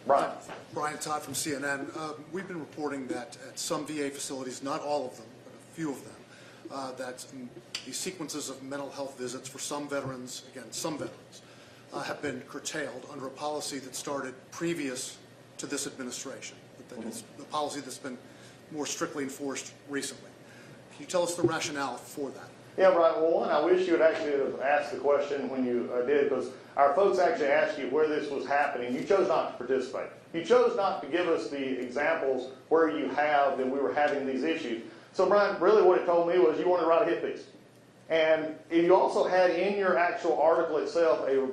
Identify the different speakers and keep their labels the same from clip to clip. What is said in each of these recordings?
Speaker 1: Brian Todd from CNN. We've been reporting that at some VA facilities, not all of them, but a few of them, that the sequences of mental health visits for some veterans, again, some veterans, have been curtailed under a policy that started previous to this administration. It's a policy that's been more strictly enforced recently. Can you tell us the rationale for that?
Speaker 2: Yeah, Brian. Well, one, I wish you would actually have asked the question when you did, because our folks actually asked you where this was happening. You chose not to participate. You chose not to give us the examples where you have that we were having these issues. So, Brian, really what it told me was you wanted to write a hit piece. And you also had in your actual article itself a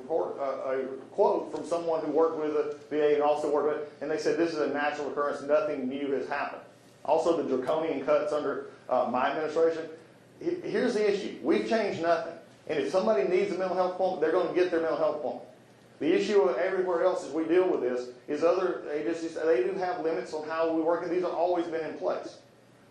Speaker 2: quote from someone who worked with the VA and also worked with it, and they said this is a natural occurrence, nothing new has happened. Also, the draconian cuts under my administration. Here's the issue. We've changed nothing. And if somebody needs a mental health appointment, they're going to get their mental health appointment. The issue everywhere else as we deal with this is other agencies, they do have limits on how we work, and these have always been in place.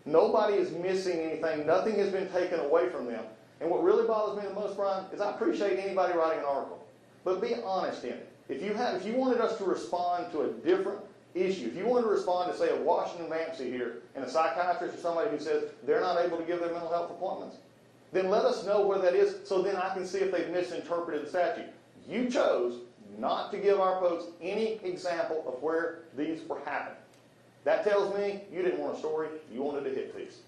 Speaker 2: Nobody is missing anything. Nothing has been taken away from them. And what really bothers me the most, Brian, is I appreciate anybody writing an article. But be honest in it. If you wanted us to respond to a different issue, if you wanted to respond to, say, a Washington Vampsy here and a psychiatrist or somebody who says they're not able to give their mental health appointments, then let us know where that is so then I can see if they've misinterpreted the statute. You chose not to give our folks any example of where these were happening. That tells me you didn't want a story, you wanted a hit piece.